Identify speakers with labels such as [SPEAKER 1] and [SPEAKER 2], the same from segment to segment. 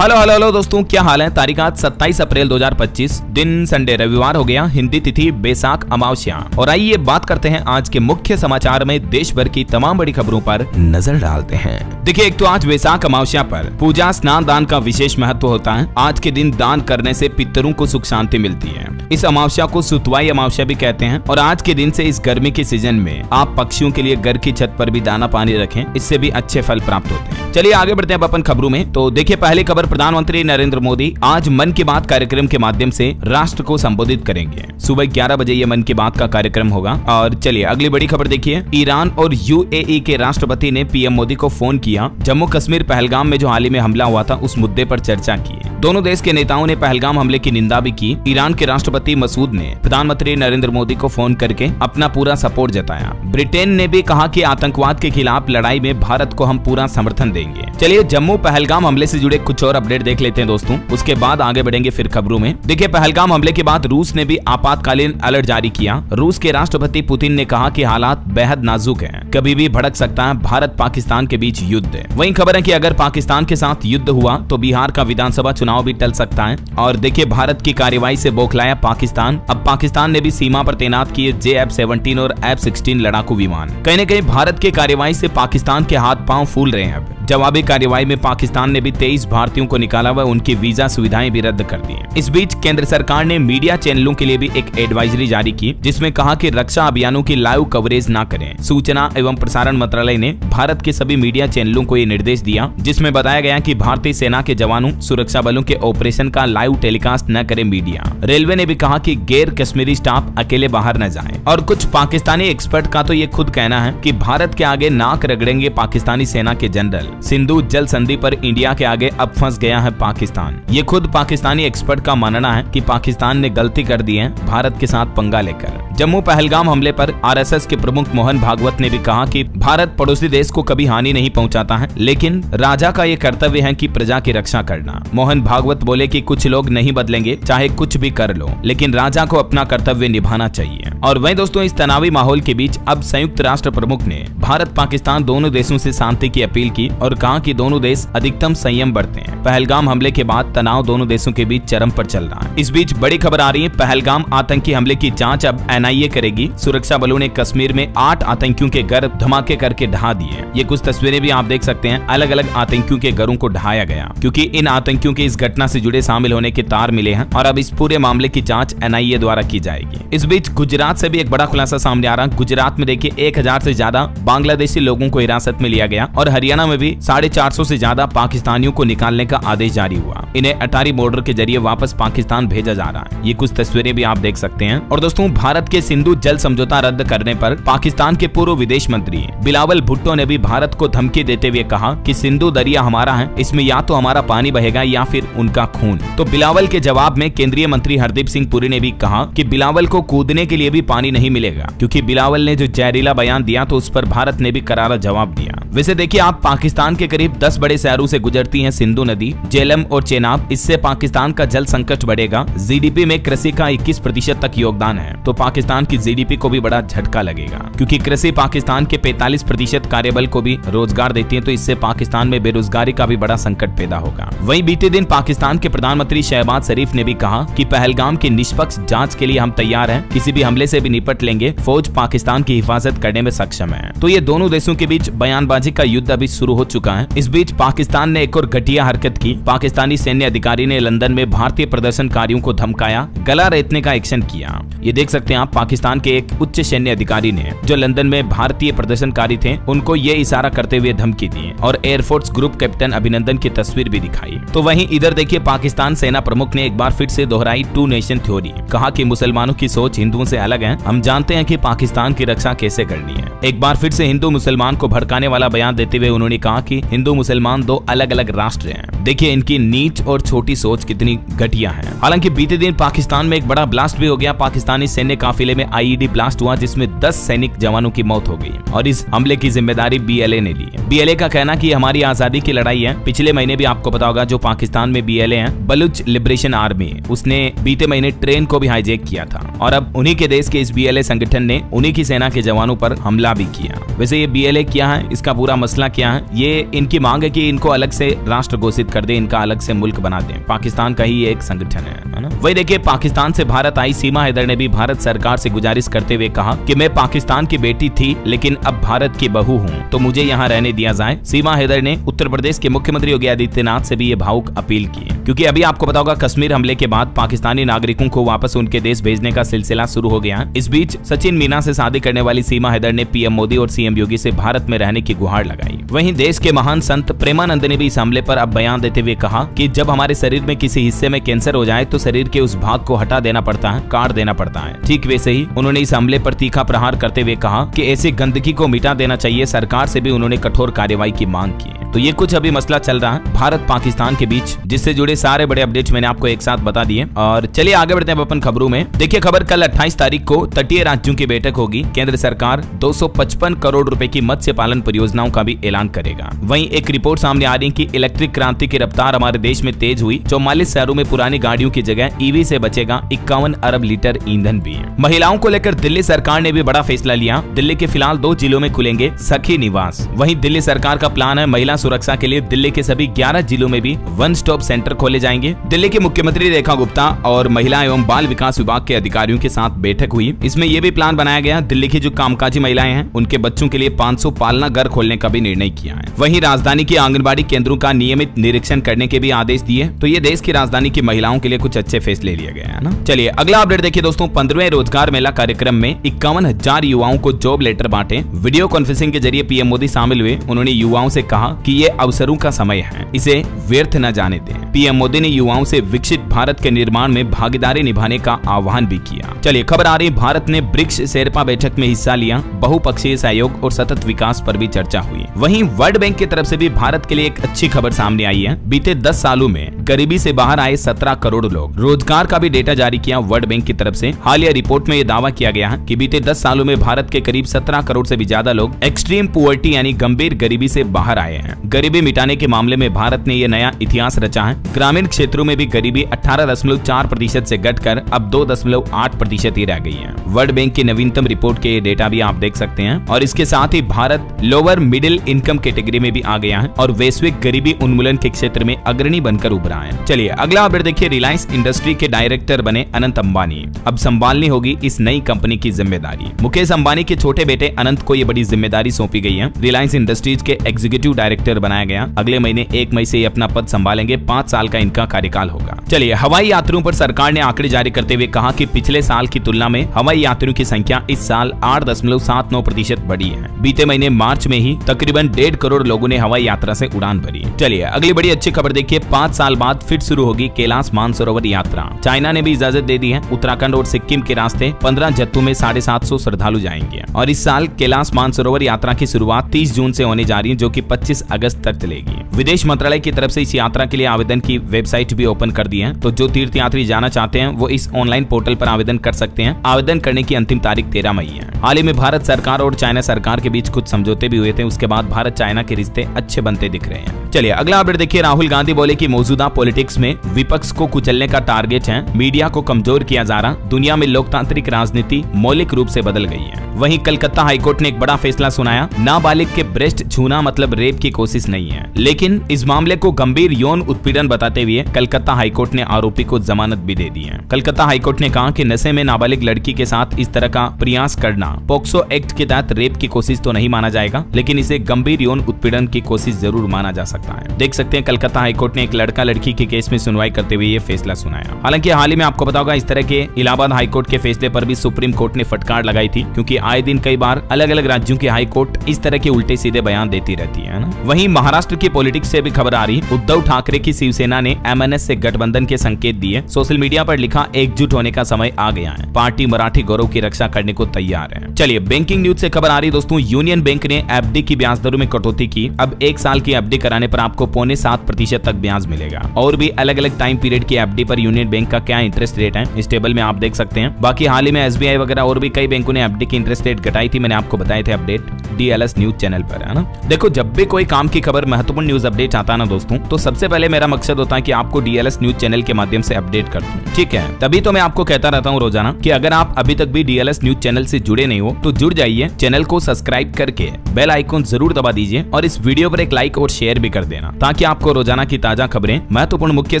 [SPEAKER 1] Hello hello hello दोस्तों, क्या हाल है। तारीख आज 27 अप्रैल 2025, दिन संडे रविवार हो गया, हिंदी तिथि बैसाख अमावस्या। और आइए बात करते हैं आज के मुख्य समाचार में देश भर की तमाम बड़ी खबरों पर नजर डालते हैं। देखिए, एक तो आज बैसाख अमावस्या पर पूजा स्नान दान का विशेष महत्व होता है। आज के दिन दान करने से पितरों को सुख शांति मिलती है। इस अमावस्या को सुतवाई अमावस्या भी कहते हैं। और आज के दिन से इस गर्मी के सीजन में आप पक्षियों के लिए घर की छत पर भी दाना पानी रखें, इससे भी अच्छे फल प्राप्त होते हैं। चलिए आगे बढ़ते हैं अपन खबरों में। तो देखिए, पहली खबर, प्रधानमंत्री नरेंद्र मोदी आज मन की बात कार्यक्रम के माध्यम से राष्ट्र को संबोधित करेंगे। सुबह 11 बजे ये मन की बात का कार्यक्रम होगा। और चलिए अगली बड़ी खबर देखिए, ईरान और यूएई के राष्ट्रपति ने पीएम मोदी को फोन किया। जम्मू कश्मीर पहलगाम में जो हाल ही में हमला हुआ था उस मुद्दे पर चर्चा की। दोनों देश के नेताओं ने पहलगाम हमले की निंदा भी की। ईरान के राष्ट्रपति मसूद ने प्रधानमंत्री नरेंद्र मोदी को फोन करके अपना पूरा सपोर्ट जताया। ब्रिटेन ने भी कहा कि आतंकवाद के खिलाफ लड़ाई में भारत को हम पूरा समर्थन देंगे। चलिए जम्मू पहलगाम हमले से जुड़े कुछ और अपडेट देख लेते हैं दोस्तों, उसके बाद आगे बढ़ेंगे फिर खबरों में। देखिए, पहलगाम हमले के बाद रूस ने भी आपातकालीन अलर्ट जारी किया। रूस के राष्ट्रपति पुतिन ने कहा कि हालात बेहद नाजुक हैं, कभी भी भड़क सकता है भारत पाकिस्तान के बीच युद्ध। वहीं खबर है कि अगर पाकिस्तान के साथ युद्ध हुआ तो बिहार का विधानसभा चुनाव भी टल सकता है। और देखिए, भारत की कार्रवाई से बौखलाया पाकिस्तान। अब पाकिस्तान ने भी सीमा पर तैनात किए JF-17 और F-16 लड़ाकू विमान। कहीं न कहीं भारत की कार्रवाई से पाकिस्तान के हाथ पांव फूल रहे हैं। अब जवाबी कार्रवाई में पाकिस्तान ने भी 23 भारतीयों को निकाला व उनकी वीजा सुविधाएं भी रद्द कर दी है। इस बीच केंद्र सरकार ने मीडिया चैनलों के लिए भी एक एडवाइजरी जारी की, जिसमें कहा कि रक्षा अभियानों की लाइव कवरेज न करें। सूचना एवं प्रसारण मंत्रालय ने भारत के सभी मीडिया चैनलों को ये निर्देश दिया, जिसमें बताया गया कि भारतीय सेना के जवानों सुरक्षा बलों के ऑपरेशन का लाइव टेलीकास्ट न करे मीडिया। रेलवे ने भी कहा कि गैर कश्मीरी स्टाफ अकेले बाहर न जाए। और कुछ पाकिस्तानी एक्सपर्ट का तो ये खुद कहना है कि भारत के आगे नाक रगड़ेंगे पाकिस्तानी सेना के जनरल। सिंधु जल संधि पर इंडिया के आगे अब फंस गया है पाकिस्तान। ये खुद पाकिस्तानी एक्सपर्ट का मानना है कि पाकिस्तान ने गलती कर दी है भारत के साथ पंगा लेकर। जम्मू पहलगाम हमले पर RSS के प्रमुख मोहन भागवत ने भी कहा कि भारत पड़ोसी देश को कभी हानि नहीं पहुंचाता है, लेकिन राजा का ये कर्तव्य है कि प्रजा की रक्षा करना। मोहन भागवत बोले कि कुछ लोग नहीं बदलेंगे, चाहे कुछ भी कर लो, लेकिन राजा को अपना कर्तव्य निभाना चाहिए। और वहीं दोस्तों, इस तनावी माहौल के बीच अब संयुक्त राष्ट्र प्रमुख ने भारत पाकिस्तान दोनों देशों से शांति की अपील की और कहा कि दोनों देश अधिकतम संयम बरतें। पहलगाम हमले के बाद तनाव दोनों देशों के बीच चरम पर चल रहा है। इस बीच बड़ी खबर आ रही है, पहलगाम आतंकी हमले की जांच अब NIA करेगी। सुरक्षा बलों ने कश्मीर में 8 आतंकियों के घर धमाके करके ढहा दिए। ये कुछ तस्वीरें भी आप देख सकते हैं, अलग अलग आतंकियों के घरों को ढहाया गया, क्योंकि इन आतंकियों के इस घटना से जुड़े शामिल होने के तार मिले हैं। और अब इस पूरे मामले की जांच NIA द्वारा की जाएगी। इस बीच गुजरात से भी एक बड़ा खुलासा सामने आ रहा है। गुजरात में देखिए 1000 से ज्यादा बांग्लादेशी लोगों को हिरासत में लिया गया और हरियाणा में भी 450 से ज्यादा पाकिस्तानियों को निकालने का आदेश जारी हुआ। इन्हें अटारी बॉर्डर के जरिए वापस पाकिस्तान भेजा जा रहा है। ये कुछ तस्वीरें भी आप देख सकते हैं। और दोस्तों, भारत के सिंधु जल समझौता रद्द करने पर पाकिस्तान के पूर्व विदेश मंत्री बिलावल भुट्टो ने भी भारत को धमकी देते हुए कहा कि सिंधु दरिया हमारा है, इसमें या तो हमारा पानी बहेगा या फिर उनका खून। तो बिलावल के जवाब में केंद्रीय मंत्री हरदीप सिंह पुरी ने भी कहा कि बिलावल को कूदने के लिए भी पानी नहीं मिलेगा, क्योंकि बिलावल ने जो जहरीला बयान दिया तो उस पर भारत ने भी करारा जवाब दिया। वैसे देखिए, आप पाकिस्तान के करीब 10 बड़े शहरों से गुजरती है सिंधु नदी, झेलम और चेनाब। इससे पाकिस्तान का जल संकट बढ़ेगा। GDP में कृषि का 21% तक योगदान है, तो पाकिस्तान की GDP को भी बड़ा झटका लगेगा, क्योंकि कृषि पाकिस्तान के 45% कार्यबल को भी रोजगार देती है। तो इससे पाकिस्तान में बेरोजगारी का भी बड़ा संकट पैदा होगा। वहीं बीते दिन पाकिस्तान के प्रधानमंत्री शहबाज शरीफ ने भी कहा कि पहलगाम की निष्पक्ष जांच के लिए हम तैयार हैं, किसी भी हमले से भी निपट लेंगे। फौज पाकिस्तान की हिफाजत करने में सक्षम है। तो ये दोनों देशों के बीच बयानबाजी का युद्ध अभी शुरू हो चुका है। इस बीच पाकिस्तान ने एक और घटिया हरकत की। पाकिस्तानी सैन्य अधिकारी ने लंदन में भारतीय प्रदर्शनकारियों को धमकाया, गला रेतने का एक्शन किया। ये देख सकते हैं आप, पाकिस्तान के एक उच्च सैन्य अधिकारी ने जो लंदन में भारतीय प्रदर्शनकारी थे उनको ये इशारा करते हुए धमकी दी और एयरफोर्स ग्रुप कैप्टन अभिनंदन की तस्वीर भी दिखाई। तो वहीं इधर देखिए, पाकिस्तान सेना प्रमुख ने एक बार फिर से दोहराई 2 नेशन थ्योरी। कहा कि मुसलमानों की सोच हिंदुओं से अलग है, हम जानते हैं कि पाकिस्तान की रक्षा कैसे करनी है। एक बार फिर से हिंदू मुसलमान को भड़काने वाला बयान देते हुए उन्होंने कहा कि हिंदू मुसलमान 2 अलग अलग राष्ट्र हैं। देखिए, इनकी नीच और छोटी सोच कितनी घटिया है। हालांकि बीते दिन पाकिस्तान में एक बड़ा ब्लास्ट भी हो गया। पाकिस्तानी सैन्य काफिले में IED ब्लास्ट हुआ, जिसमें 10 सैनिक जवानों की मौत हो गई और इस हमले की जिम्मेदारी BLA ने ली। BLA का कहना कि हमारी आजादी की लड़ाई है। पिछले महीने भी आपको पता होगा, जो पाकिस्तान में BLA है, बलूच लिबरेशन आर्मी, उसने बीते महीने ट्रेन को भी हाईजैक किया था। और अब उन्हीं के देश के इस BLA संगठन ने उन्हीं की सेना के जवानों पर हमला भी किया। वैसे ये BLA क्या है, इसका पूरा मसला क्या है, ये इनकी मांग है कि इनको अलग से राष्ट्र घोषित घोषित कर दे, इनका अलग से मुल्क बना दें। पाकिस्तान का ही एक संगठन है ना। वही देखिए, पाकिस्तान से भारत आई सीमा हैदर ने भी भारत सरकार से गुजारिश करते हुए कहा कि मैं पाकिस्तान की बेटी थी लेकिन अब भारत की बहू हूँ, तो मुझे यहाँ रहने दिया जाए। सीमा हैदर ने उत्तर प्रदेश के मुख्यमंत्री योगी आदित्यनाथ से भी ये भावुक अपील की है, क्योंकि अभी आपको पता होगा कश्मीर हमले के बाद पाकिस्तानी नागरिकों को वापस उनके देश भेजने का सिलसिला शुरू हो गया। इस बीच सचिन मीना से शादी करने वाली सीमा हैदर ने पीएम मोदी और सीएम योगी से भारत में रहने की गुहार लगाई। वहीं देश के महान संत प्रेमानंद ने भी इस हमले पर अब बयान देते हुए कहा कि जब हमारे शरीर में किसी हिस्से में कैंसर हो जाए तो शरीर के उस भाग को हटा देना पड़ता है, काट देना पड़ता है। ठीक वैसे ही उन्होंने इस हमले पर तीखा प्रहार करते हुए कहा कि ऐसी गंदगी को मिटा देना चाहिए। सरकार से भी उन्होंने कठोर कार्रवाई की मांग की। तो ये कुछ अभी मसला चल रहा है भारत पाकिस्तान के बीच, जिससे जुड़े सारे बड़े अपडेट्स मैंने आपको एक साथ बता दिए। और चलिए आगे बढ़ते हैं अपन खबरों में। देखिए खबर, कल 28 तारीख को तटीय राज्यों की बैठक होगी। केंद्र सरकार 255 करोड़ रुपए की मत्स्य पालन परियोजनाओं का भी ऐलान करेगा। वहीं एक रिपोर्ट सामने आ रही है कि इलेक्ट्रिक क्रांति की रफ्तार हमारे देश में तेज हुई। 44 शहरों में पुरानी गाड़ियों की जगह ईवी से बचेगा 51 अरब लीटर ईंधन भी। महिलाओं को लेकर दिल्ली सरकार ने भी बड़ा फैसला लिया। दिल्ली के फिलहाल 2 जिलों में खुलेंगे सखी निवास। वहीं दिल्ली सरकार का प्लान है महिला सुरक्षा के लिए दिल्ली के सभी 11 जिलों में भी वन स्टॉप सेंटर खोले जाएंगे। दिल्ली के मुख्यमंत्री रेखा गुप्ता और महिला एवं बाल विकास विभाग के अधिकारियों के साथ बैठक हुई। इसमें यह भी प्लान बनाया गया, दिल्ली की जो कामकाजी महिलाएं हैं उनके बच्चों के लिए 500 पालना घर खोलने का भी निर्णय किया है। वहीं राजधानी की आंगनबाड़ी केंद्रों का नियमित निरीक्षण करने के भी आदेश दिए। तो ये देश की राजधानी की महिलाओं के लिए कुछ अच्छे फैसले लिए गए हैं ना। चलिए अगला अपडेट देखिए दोस्तों, 15वें रोजगार मेला कार्यक्रम में 51,000 युवाओं को जॉब लेटर बांटे। वीडियो कॉन्फ्रेंसिंग के जरिए पीएम मोदी शामिल हुए। उन्होंने युवाओं से कहा कि ये अवसरों का समय है, इसे व्यर्थ न जाने दें। पीएम मोदी ने युवाओं से विकसित भारत के निर्माण में भागीदारी निभाने का आह्वान भी किया। चलिए खबर आ रही, भारत ने ब्रिक्स शेरपा बैठक में हिस्सा लिया। बहुपक्षीय सहयोग और सतत विकास पर भी चर्चा हुई। वहीं वर्ल्ड बैंक की तरफ से भी भारत के लिए एक अच्छी खबर सामने आई है। बीते 10 सालों में गरीबी से बाहर आए 17 करोड़ लोग। रोजगार का भी डेटा जारी किया वर्ल्ड बैंक की तरफ से। हालिया रिपोर्ट में यह दावा किया गया है कि बीते 10 सालों में भारत के करीब 17 करोड़ से भी ज्यादा लोग एक्सट्रीम पुअर्टी यानी गंभीर गरीबी से बाहर आए हैं। गरीबी मिटाने के मामले में भारत ने यह नया इतिहास रचा है। ग्रामीण क्षेत्रों में भी गरीबी 18.4% से घटकर अब 2.8% ही रह गई है। वर्ल्ड बैंक की नवीनतम रिपोर्ट के ये डेटा भी आप देख सकते हैं। और इसके साथ ही Bharat lower middle income category में भी आ गया है और वैश्विक गरीबी उन्मूलन के क्षेत्र में अग्रणी बनकर उभरा है। चलिए अगला अपडेट देखिए, रिलायंस इंडस्ट्री के डायरेक्टर बने अनंत अंबानी। अब संभालनी होगी इस नई कंपनी की जिम्मेदारी। मुकेश अंबानी के छोटे बेटे अनंत को ये बड़ी जिम्मेदारी सौंपी गई है। रिलायंस इंडस्ट्रीज के एग्जीक्यूटिव डायरेक्टर बनाया गया। अगले महीने 1 मई से अपना पद संभालेंगे। 5 साल का इनका कार्यकाल होगा। चलिए हवाई यात्रियों पर सरकार ने आंकड़े जारी करते हुए कहा कि पिछले साल की तुलना में हवाई यात्रियों की संख्या इस साल 8.79% बढ़ी है। बीते महीने मार्च में ही तकरीबन 1.5 करोड़ लोगों ने हवाई यात्रा से उड़ान भरी। चलिए अगली बड़ी अच्छी खबर देखिए, 5 साल बाद फिर शुरू होगी कैलाश मानसरोवर यात्रा। चाइना ने भी इजाजत दे दी है। उत्तराखंड और सिक्किम के रास्ते 15 जत्थों में 750 श्रद्धालु जाएंगे। और इस साल कैलाश मानसरोवर यात्रा की शुरुआत 30 जून से होने जा रही है, जो कि 25 अगस्त तक चलेगी। विदेश मंत्रालय की तरफ से इस यात्रा के लिए आवेदन की वेबसाइट भी ओपन कर दी है। तो जो तीर्थयात्री जाना चाहते हैं वो इस ऑनलाइन पोर्टल पर आवेदन कर सकते हैं। आवेदन करने की अंतिम तारीख 13 मई है। हाल ही में भारत सरकार और चाइना सरकार के बीच कुछ समझौते भी हुए थे। उसके बाद भारत चाइना के रिश्ते अच्छे बनते दिख रहे हैं। चलिए अगला अपडेट देखिए, राहुल गांधी बोले कि मौजूदा पॉलिटिक्स में विपक्ष को कुचलने का टारगेट है। मीडिया को कमजोर किया जा रहा। दुनिया में लोकतांत्रिक राजनीति मौलिक रूप से बदल गई है। वहीं कलकत्ता हाईकोर्ट ने एक बड़ा फैसला सुनाया। नाबालिग के ब्रेस्ट छूना मतलब रेप की कोशिश नहीं है, लेकिन इस मामले को गंभीर यौन उत्पीड़न बताते हुए कलकत्ता हाईकोर्ट ने आरोपी को जमानत भी दे दी है। कलकत्ता हाईकोर्ट ने कहा कि नशे में नाबालिग लड़की के साथ इस तरह का प्रयास करना पोक्सो एक्ट के तहत रेप की कोशिश तो नहीं माना जाएगा, लेकिन इसे गंभीर यौन उत्पीड़न की कोशिश जरूर माना जा सकता है। देख सकते हैं कलकत्ता हाईकोर्ट ने एक लड़का लड़की के केस में सुनवाई करते हुए ये फैसला सुनाया। हालांकि हाल ही में आपको पता होगा इस तरह के इलाहाबाद हाईकोर्ट के फैसले पर भी सुप्रीम कोर्ट ने फटकार लगाई थी, क्योंकि आए दिन कई बार अलग अलग राज्यों की हाईकोर्ट इस तरह के उल्टे सीधे बयान देती रहती है ना। वहीं महाराष्ट्र की पॉलिटिक्स से भी खबर आ रही। उद्धव ठाकरे की शिवसेना ने एमएनएस से गठबंधन के संकेत दिए। सोशल मीडिया पर लिखा, एकजुट होने का समय आ गया है। पार्टी मराठी गौरव की रक्षा करने को तैयार है। चलिए बैंकिंग न्यूज से खबर आ रही दोस्तों, यूनियन बैंक ने एफडी की ब्याज दरों में कटौती की। अब 1 साल की एफडी कराने पर आपको 0.75% तक ब्याज मिलेगा। और भी अलग अलग टाइम पीरियड की एफडी पर यूनियन बैंक का क्या इंटरेस्ट रेट है इस टेबल में आप देख सकते हैं। बाकी हाल ही में एसबीआई वगैरह और भी कई बैंकों ने एफडी की इंटरेस्ट रेट घटाई थी, मैंने आपको बताए थे अपडेट डीएलएस न्यूज चैनल पर, है ना। देखो जब भी कोई काम की खबर महत्वपूर्ण न्यूज अपडेट आता है ना दोस्तों, तो सबसे पहले मेरा मकसद होता है कि आपको डीएलएस न्यूज चैनल के माध्यम से अपडेट कर दूं, ठीक है। तभी तो मैं आपको कहता रहता हूं रोजाना कि अगर आप अभी तक भी डीएलएस न्यूज चैनल से जुड़े नहीं हो तो जुड़ जाइए, चैनल को सब्सक्राइब करके बेल आइकन जरूर दबा दीजिए और इस वीडियो पर एक लाइक और शेयर भी कर देना, ताकि आपको रोजाना की ताजा खबरें, महत्वपूर्ण मुख्य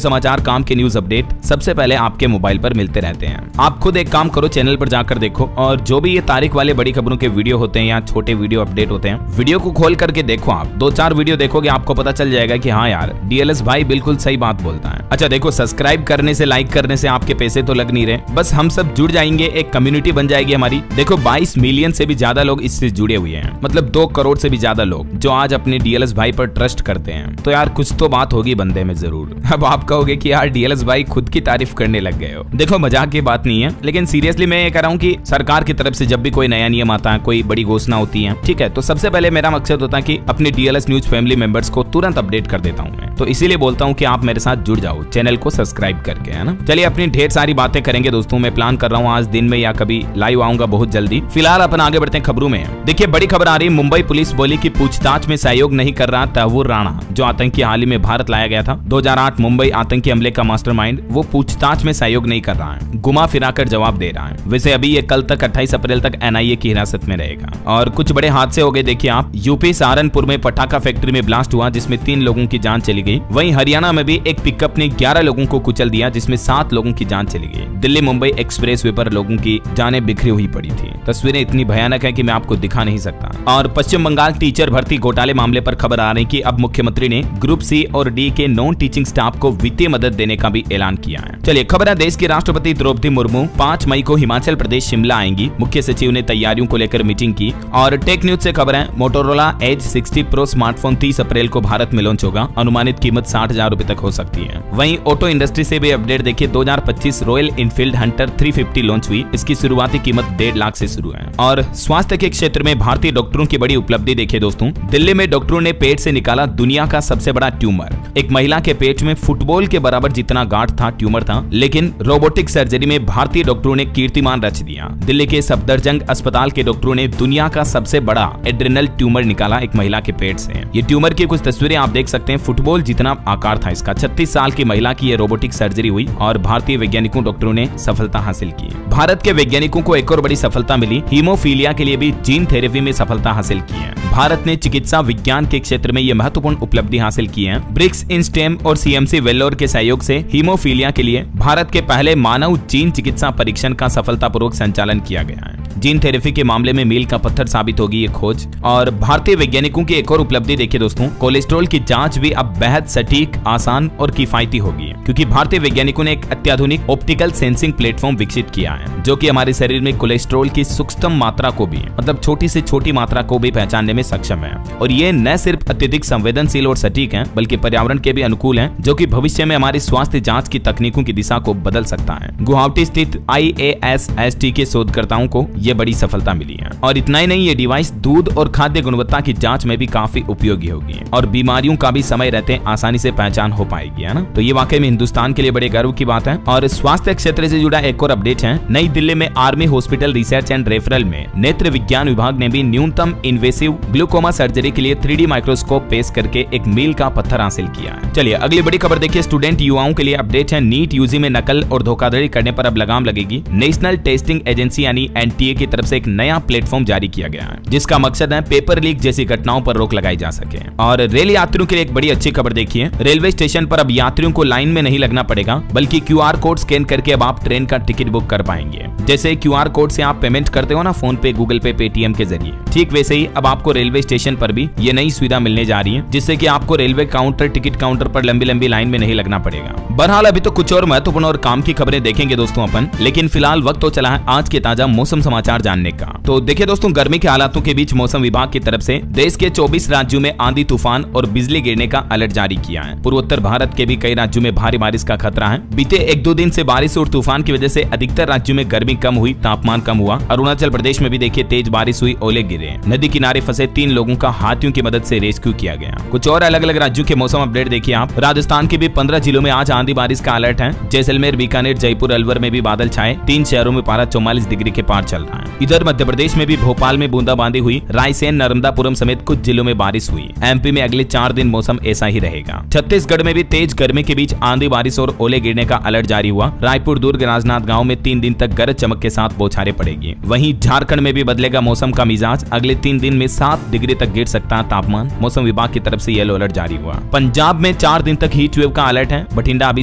[SPEAKER 1] समाचार, काम के न्यूज अपडेट सबसे पहले आपके मोबाइल पर मिलते रहते हैं। आप खुद एक काम करो, चैनल पर जाकर देखो और जो भी ये तारीख वाले बड़ी खबरों के वीडियो होते हैं या छोटे वीडियो अपडेट होते हैं, वीडियो को खोल करके देखो। आप 2-4 वीडियो देखोगे आपको पता चल जाएगा कि हाँ यार डीएलएस भाई बिल्कुल सही बात बोलता है। अच्छा देखो, सब्सक्राइब करने से, लाइक करने से आपके पैसे तो लग नहीं रहे, बस हम सब जुड़ जाएंगे, एक कम्युनिटी बन जाएगी हमारी। देखो 22 मिलियन से भी ज्यादा लोग इससे जुड़े हुए हैं, मतलब 2 करोड़ से भी ज्यादा लोग जो आज अपने डीएलएस भाई पर ट्रस्ट करते हैं। तो यार कुछ तो बात होगी बंदे में जरूर। अब आप कहोगे कि यार डीएलएस भाई खुद की तारीफ करने लग गए हो। देखो मजाक की बात नहीं है, लेकिन सीरियसली मैं ये कह रहा हूँ कि सरकार की तरफ से जब भी कोई नया नियम आता है, कोई बड़ी घोषणा होती है, ठीक है, तो सबसे पहले मेरा मकसद होता है कि अपने डीएलएस न्यूज फैमिली मेंबर्स को तुरंत अपडेट कर देता हूँ मैं। तो इसीलिए बोलता हूँ कि आप मेरे साथ जुड़ जाओ चैनल को सब्सक्राइब करके, है ना। चलिए अपनी ढेर सारी बातें करेंगे दोस्तों, मैं प्लान कर रहा हूँ आज दिन में या कभी लाइव आऊंगा बहुत जल्दी। फिलहाल अपन आगे बढ़ते हैं खबरों में। देखिए बड़ी खबर आ रही है, मुंबई पुलिस बोली कि पूछताछ में सहयोग नहीं कर रहा तहव्वुर राणा, जो आतंकी हाल ही में भारत लाया गया था। 2008 मुंबई आतंकी हमले का मास्टरमाइंड, वो पूछताछ में सहयोग नहीं कर रहा है, घुमा फिरा कर जवाब दे रहा है। वैसे अभी ये कल तक 28 अप्रैल तक एनआईए की हिरासत में रहेगा। और कुछ बड़े हादसे हो गए, देखिए आप, यूपी सहारनपुर में पटाखा फैक्ट्री में ब्लास्ट हुआ जिसमें 3 लोगों की जान चली गई। वहीं हरियाणा में भी एक पिकअप ने 11 लोगों को कुचल दिया जिसमें 7 लोगों की जान चली गई। दिल्ली मुंबई एक्सप्रेसवे पर लोगों की जानें बिखरी हुई पड़ी थी। तस्वीरें इतनी भयानक है कि मैं आपको दिखा नहीं सकता। और पश्चिम बंगाल टीचर भर्ती घोटाले मामले पर खबर आ रही कि अब मुख्यमंत्री ने ग्रुप सी और डी के नॉन टीचिंग स्टाफ को वित्तीय मदद देने का भी ऐलान किया है। चलिए खबर है, देश की राष्ट्रपति द्रौपदी मुर्मू 5 मई को हिमाचल प्रदेश शिमला आएंगी। मुख्य सचिव ने तैयारियों को लेकर मीटिंग की। और टेक न्यूज से खबर है, मोटोरोला एज 60 प्रो स्मार्टफोन 30 अप्रैल को भारत में लॉन्च होगा। अनुमानित कीमत 60,000 रुपए तक हो सकती है। वहीं ऑटो इंडस्ट्री से भी अपडेट देखिए, 2025 रॉयल इनफील्ड हंटर 350 लॉन्च हुई। इसकी शुरुआती कीमत 1.5 लाख से शुरू है। और स्वास्थ्य के क्षेत्र में भारतीय डॉक्टरों की बड़ी उपलब्धि देखिए दोस्तों, दिल्ली में डॉक्टरों ने पेट से निकाला दुनिया का सबसे बड़ा ट्यूमर। एक महिला के पेट में फुटबॉल के बराबर जितना गांठ था, ट्यूमर था, लेकिन रोबोटिक सर्जरी में भारतीय डॉक्टरों ने कीर्तिमान रच दिया। दिल्ली के सफदरजंग अस्पताल के डॉक्टरों ने दुनिया का सबसे बड़ा एड्रेनल ट्यूमर निकाला एक महिला के पेट से। ये ट्यूमर की कुछ तस्वीरें आप देख सकते हैं, फुटबॉल जितना आकार था इसका। 36 साल की महिला की ये रोबोटिक सर्जरी हुई और भारतीय वैज्ञानिकों डॉक्टरों ने सफलता हासिल की। भारत के वैज्ञानिकों को एक और बड़ी सफलता मिली, हीमोफीलिया के लिए भी जीन थेरेपी में सफलता हासिल की है। भारत ने चिकित्सा विज्ञान के क्षेत्र में ये महत्वपूर्ण उपलब्धि हासिल की है। ब्रिक्स इन स्टेम और सीएमसी वेल्लोर के सहयोग से हीमोफीलिया के लिए भारत के पहले मानव जीन चिकित्सा परीक्षण का सफलतापूर्वक संचालन किया गया है। जीन थेरेपी के मामले में मील का पत्थर साबित होगी ये खोज। और भारतीय वैज्ञानिकों की एक और उपलब्धि देखिए दोस्तों, कोलेस्ट्रॉल की जांच भी अब बेहद सटीक, आसान और किफायती होगी, क्योंकि भारतीय वैज्ञानिकों ने एक अत्याधुनिक ऑप्टिकल सेंसिंग प्लेटफॉर्म विकसित किया है, जो कि हमारे शरीर में कोलेस्ट्रॉल की सूक्ष्म मात्रा को भी, मतलब छोटी से छोटी मात्रा को भी पहचानने में सक्षम है। और ये न सिर्फ अत्यधिक संवेदनशील और सटीक है, बल्कि पर्यावरण के भी अनुकूल है, जो कि भविष्य में हमारी स्वास्थ्य जांच की तकनीकों की दिशा को बदल सकता है। गुवाहाटी स्थित IASST के शोधकर्ताओं को ये बड़ी सफलता मिली है। और इतना ही नहीं, ये डिवाइस दूध और खाद्य गुणवत्ता की जांच में भी काफी उपयोगी होगी और बीमारियों का भी समय रहते आसानी से पहचान हो पाएगी, है ना। तो ये वाकई में हिंदुस्तान के लिए बड़े गर्व की बात है। और स्वास्थ्य क्षेत्र से जुड़ा एक और अपडेट है, नई दिल्ली में army hospital research and referral में नेत्र विज्ञान विभाग ने भी न्यूनतम इन्वेसिव ग्लूकोमा सर्जरी के लिए 3D माइक्रोस्कोप पेश करके एक मील का पत्थर हासिल किया है। चलिए अगली बड़ी खबर देखिए, स्टूडेंट युवाओं के लिए अपडेट है। नीट यूजी में नकल और धोखाधड़ी करने पर अब लगाम लगेगी। नेशनल टेस्टिंग एजेंसी यानी NTA की तरफ से एक नया प्लेटफॉर्म जारी किया गया है, जिसका मकसद है पेपर लीक जैसी घटनाओं पर रोक लगाई जा सके। और रेल यात्रियों के लिए एक बड़ी अच्छी खबर देखिए, रेलवे स्टेशन पर अब यात्रियों को लाइन में नहीं लगना पड़ेगा, बल्कि QR कोड स्कैन करके अब आप ट्रेन का टिकट बुक कर पाएंगे। जैसे QR कोड से आप पेमेंट करते हो ना फोन पे, गूगल पे, पेटीएम के जरिए, ठीक वैसे ही अब आपको रेलवे स्टेशन पर भी ये नई सुविधा मिलने जा रही है, जिससे कि आपको रेलवे काउंटर, टिकट काउंटर पर लंबी लंबी लाइन में नहीं लगना पड़ेगा। बहरहाल अभी तो कुछ और महत्वपूर्ण और काम की खबरें देखेंगे दोस्तों अपन, लेकिन फिलहाल वक्त तो चला है आज के ताजा मौसम समाचार समाचार जानने का। तो देखिए दोस्तों, गर्मी के हालातों के बीच मौसम विभाग की तरफ से देश के 24 राज्यों में आंधी तूफान और बिजली गिरने का अलर्ट जारी किया है। पूर्वोत्तर भारत के भी कई राज्यों में भारी बारिश का खतरा है। बीते 1-2 दिन से बारिश और तूफान की वजह से अधिकतर राज्यों में गर्मी कम हुई, तापमान कम हुआ। अरुणाचल प्रदेश में भी देखिए तेज बारिश हुई, ओले गिरे। नदी किनारे फंसे 3 लोगों का हाथियों की मदद से रेस्क्यू किया गया। कुछ और अलग अलग राज्यों के मौसम अपडेट देखिए आप। राजस्थान के भी 15 जिलों में आज आंधी बारिश का अलर्ट है। जैसलमेर, बीकानेर, जयपुर, अलवर में भी बादल छाए। 3 शहरों में पारा 44 डिग्री के पार चल रहा है। इधर मध्य प्रदेश में भी भोपाल में बूंदाबांदी हुई। रायसेन, नर्मदापुरम समेत कुछ जिलों में बारिश हुई। एमपी में अगले 4 दिन मौसम ऐसा ही रहेगा। छत्तीसगढ़ में भी तेज गर्मी के बीच आंधी बारिश और ओले गिरने का अलर्ट जारी हुआ। रायपुर, दुर्ग, राजनांदगांव में 3 दिन तक गरज चमक के साथ बौछारें पड़ेगी। वहीं झारखंड में भी बदलेगा मौसम का मिजाज। अगले 3 दिन में 7 डिग्री तक गिर सकता है तापमान। मौसम विभाग की तरफ से येलो अलर्ट जारी हुआ। पंजाब में 4 दिन तक हीट वेव का अलर्ट है। बठिंडा अभी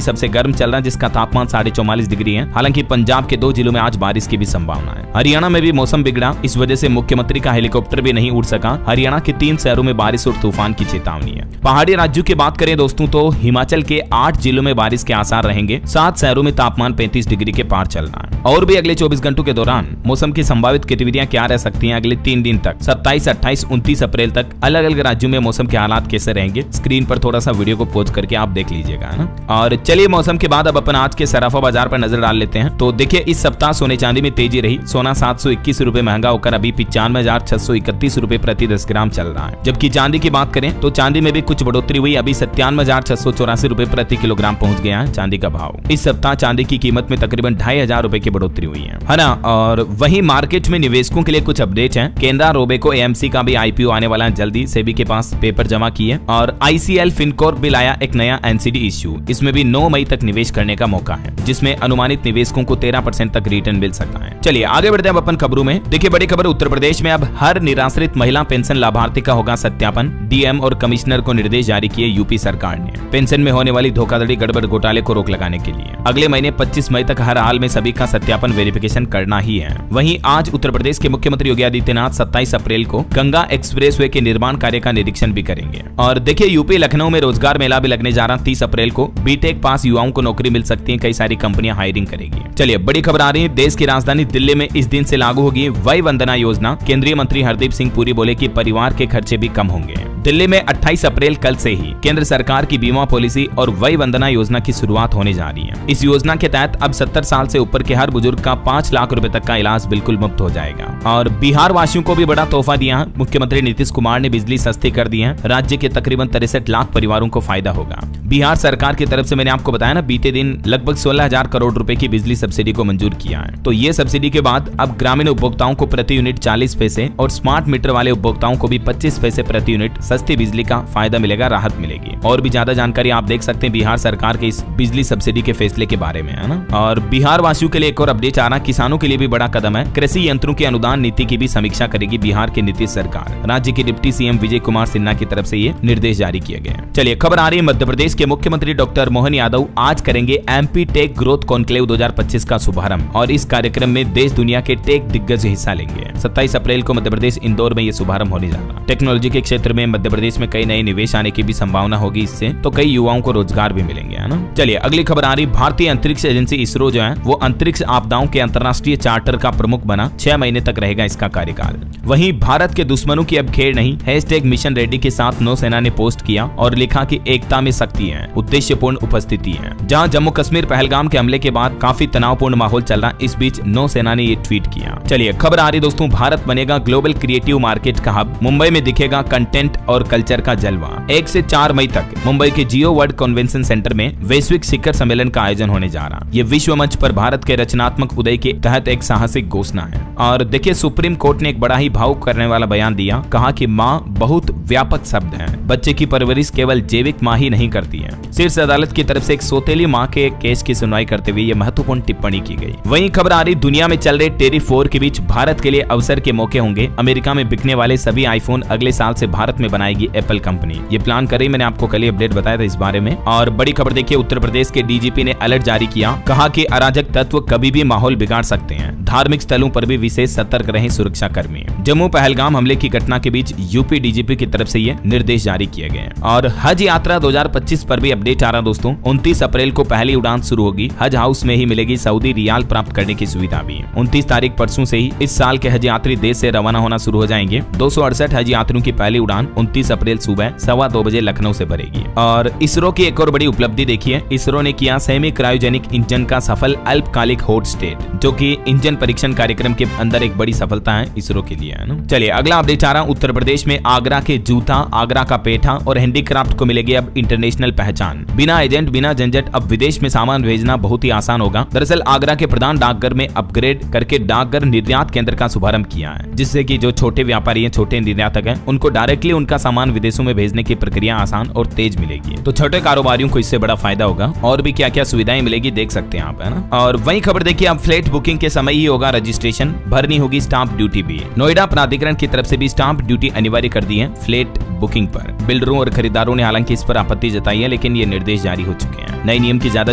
[SPEAKER 1] सबसे गर्म चल रहा है, जिसका तापमान 44.5 डिग्री है। हालांकि पंजाब के 2 जिलों में आज बारिश की भी संभावना है। हरियाणा में भी मौसम बिगड़ा, इस वजह से मुख्यमंत्री का हेलीकॉप्टर भी नहीं उड़ सका। हरियाणा के 3 शहरों में बारिश और तूफान की चेतावनी है। पहाड़ी राज्यों की बात करें दोस्तों तो हिमाचल के 8 जिलों में बारिश के आसार रहेंगे। 7 शहरों में तापमान 35 डिग्री के पार चल रहा है। और भी अगले 24 घंटों के दौरान मौसम की संभावित गतिविधियां क्या रह सकती हैं अगले 3 दिन तक, 27, 28, 29 अप्रैल तक अलग अलग राज्यों में मौसम के हालात कैसे रहेंगे, स्क्रीन पर थोड़ा सा वीडियो को पॉज करके आप देख लीजिएगा, है ना। और चलिए मौसम के बाद अब अपन आज के सराफा बाजार पर नजर डाल लेते हैं। तो देखिए इस सप्ताह सोने चांदी में तेजी रही। सोना 721 रुपए महंगा होकर अभी 95,631 रुपए प्रति 10 ग्राम चल रहा है। जबकि चांदी की बात करें तो चांदी में भी कुछ बढ़ोतरी हुई। अभी 97,684 रुपए प्रति किलोग्राम पहुंच गया है चांदी का भाव। इस सप्ताह चांदी की कीमत में तकरीबन 2,500 रुपए की बढ़ोतरी हुई है ना। और वहीं मार्केट में निवेशकों के लिए कुछ अपडेट हैं। केनरा रोबेको एएमसी का भी आईपीओ आने वाला है जल्दी। सेबी के पास पेपर जमा किए। और आईसीएल फिनकॉर्प भी लाया एक नया एनसीडी इश्यू। इसमें भी 9 मई तक निवेश करने का मौका है, जिसमें अनुमानित निवेशकों को 13% तक रिटर्न मिल सकता है। चलिए आगे बढ़ते हैं अपन खबरों में। देखिए बड़ी खबर, उत्तर प्रदेश में अब हर निराश्रित महिला पेंशन लाभार्थी का होगा सत्यापन। डीएम और कमिश्नर को निर्देश जारी किए यूपी सरकार ने पेंशन में होने वाली धोखाधड़ी, गड़बड़, घोटाले को रोक लगाने के लिए। अगले महीने 25 मई तक हर हाल में सभी का सत्यापन, वेरिफिकेशन करना ही है। वहीं आज उत्तर प्रदेश के मुख्यमंत्री योगी आदित्यनाथ 27 अप्रैल को गंगा एक्सप्रेसवे के निर्माण कार्य का निरीक्षण भी करेंगे। और देखिए यूपी लखनऊ में रोजगार मेला भी लगने जा रहा 30 अप्रैल को। बीटेक पास युवाओं को नौकरी मिल सकती है, कई सारी कंपनियां हायरिंग करेगी। चलिए बड़ी खबर आ रही है, देश की राजधानी दिल्ली में इस दिन से लागू होगी वय वंदना योजना। केंद्रीय मंत्री हरदीप सिंह पुरी बोले कि परिवार के खर्चे भी कम होंगे। दिल्ली में 28 अप्रैल कल से ही केंद्र सरकार की बीमा पॉलिसी और वय वंदना योजना की शुरुआत होने जा रही है। इस योजना के तहत अब 70 साल से ऊपर के हर बुजुर्ग का 5 लाख रुपए तक का इलाज बिल्कुल मुफ्त हो जाएगा। और बिहार वासियों को भी बड़ा तोहफा दिया है। मुख्यमंत्री नीतीश कुमार ने बिजली सस्ती कर दी है। राज्य के तकरीबन 63 लाख परिवारों को फायदा होगा। बिहार सरकार की तरफ से मैंने आपको बताया ना, बीते दिन लगभग 16,000 करोड़ रुपए की बिजली सब्सिडी को मंजूर किया है। तो ये सब्सिडी के बाद अब ग्रामीण उपभोक्ताओं को प्रति यूनिट 40 पैसे और स्मार्ट मीटर वाले उपभोक्ताओं को भी 25 पैसे प्रति यूनिट सस्ती बिजली का फायदा मिलेगा, राहत मिलेगी। और भी ज्यादा जानकारी आप देख सकते हैं बिहार सरकार के इस बिजली सब्सिडी के फैसले के बारे में, है ना। और बिहार वासियों के लिए एक और अपडेट आ रहा, किसानों के लिए भी बड़ा कदम है। कृषि यंत्रों के अनुदान नीति की भी समीक्षा करेगी बिहार की नीतीश सरकार। राज्य के डिप्टी सीएम विजय कुमार सिन्हा की तरफ से ये निर्देश जारी किए गए। चलिए खबर आ रही है, मध्य प्रदेश के मुख्यमंत्री डॉक्टर मोहन यादव आज करेंगे एमपी टेक ग्रोथ कॉन्क्लेव 2025 का शुभारंभ। और इस कार्यक्रम में देश दुनिया के टेक दिग्गज हिस्सा लेंगे। 27 अप्रैल को मध्य प्रदेश इंदौर में ये शुभारंभ होने जा रहा है। टेक्नोलॉजी के क्षेत्र में मध्य प्रदेश में कई नए निवेश आने की भी संभावना होगी। इससे तो कई युवाओं को रोजगार भी मिलेंगे, है ना। चलिए अगली खबर आ रही, भारतीय अंतरिक्ष एजेंसी इसरो जो है वो अंतरिक्ष आपदाओं के अंतर्राष्ट्रीय चार्टर का प्रमुख बना। 6 महीने तक रहेगा इसका कार्यकाल। वहीं भारत के दुश्मनों की अब खेड़ नहीं, #मिशन रेडी के साथ नौसेना ने पोस्ट किया और लिखा कि एकता में शक्ति है, उद्देश्यपूर्ण उपस्थिति है। जहां जम्मू कश्मीर पहलगाम के हमले के बाद काफी तनावपूर्ण माहौल चल रहा, इस बीच नौसेना ने ये ट्वीट किया। चलिए खबर आ रही दोस्तों, भारत बनेगा ग्लोबल क्रिएटिव मार्केट का हब। मुंबई में दिखेगा कंटेंट और कल्चर का जलवा। 1 से 4 मई तक मुंबई के जियो वर्ल्ड कन्वेंशन सेंटर में वैश्विक शिखर सम्मेलन का आयोजन होने जा रहा। ये विश्व मंच पर भारत के रचनात्मक उदय के तहत एक साहसिक घोषणा है। और देखिए सुप्रीम कोर्ट ने एक बड़ा ही भावुक करने वाला बयान दिया। कहा कि माँ बहुत व्यापक शब्द है, बच्चे की परवरिश केवल जैविक माँ ही नहीं करती है। शीर्ष अदालत की तरफ से एक सौतेली माँ के केस की सुनवाई करते हुए ये महत्वपूर्ण टिप्पणी की गई। वहीं खबर आ रही, दुनिया में चल रहे टेरिफ वॉर के बीच भारत के लिए अवसर के मौके होंगे। अमेरिका में बिकने वाले सभी आईफोन अगले साल से भारत में बनाएगी एप्पल कंपनी। ये प्लान कर रही, मैंने आपको कल ही अपडेट बताया था इस बारे में। और बड़ी खबर देखिए, उत्तर प्रदेश के डीजीपी ने अलर्ट जारी किया, कहा कि अराजक तत्व कभी भी माहौल बिगाड़ सकते हैं, धार्मिक स्थलों पर भी विशेष सतर्क रहें सुरक्षा कर्मी। जम्मू पहलगाम हमले की घटना के बीच यूपी डीजीपी की तरफ से ये निर्देश जारी किए गए। और हज यात्रा 2025 पर भी अपडेट आ रहा दोस्तों। 29 अप्रैल को पहली उड़ान शुरू होगी। हज हाउस में ही मिलेगी सऊदी रियाल प्राप्त करने की सुविधा भी। 29 तारीख परसों से ही इस साल के हज यात्री देश से रवाना होना शुरू हो जाएंगे। 268 हज यात्रियों की पहली उड़ान 29 अप्रैल सुबह 2:15 बजे लखनऊ से भरेगी। और इसरो की एक और बड़ी उपलब्धि देखिए, इसरो ने किया सेमी क्रायोजेनिक इंजन का सफल अल्पकालिक हॉट स्टेट, जो कि इंजन परीक्षण कार्यक्रम के अंदर एक बड़ी सफलता है इसरो के लिए, है ना। चलिए अगला अपडेट आ रहा। उत्तर प्रदेश में आगरा के जूता, आगरा का पेठा और हैंडीक्राफ्ट को मिलेगी अब इंटरनेशनल पहचान। बिना एजेंट, बिना झंझट अब विदेश में सामान भेजना बहुत ही आसान होगा। दरअसल आगरा के प्रधान डाकघर में अपग्रेड करके डाकघर निर्यात केंद्र का शुभारंभ किया है, जिससे कि जो छोटे व्यापारी हैं, छोटे निर्यातक हैं, उनको डायरेक्टली उनका सामान विदेशों में भेजने की प्रक्रिया आसान और तेज मिलेगी। तो छोटे कारोबारियों को इससे बड़ा फायदा होगा। और भी क्या क्या सुविधाएं मिलेगी देख सकते हैं आप, है ना। और वही खबर देखिए, अब फ्लैट बुकिंग के समय ही होगा रजिस्ट्रेशन, भरनी होगी स्टाम्प ड्यूटी भी। नोएडा प्राधिकरण की तरफ से भी स्टाम्प ड्यूटी अनिवार्य कर दी है फ्लैट बुकिंग पर। बिल्डरों और खरीदारों ने हालांकि इस पर आपत्ति जताई है, लेकिन ये निर्देश जारी हो चुके हैं। नए नियम की ज्यादा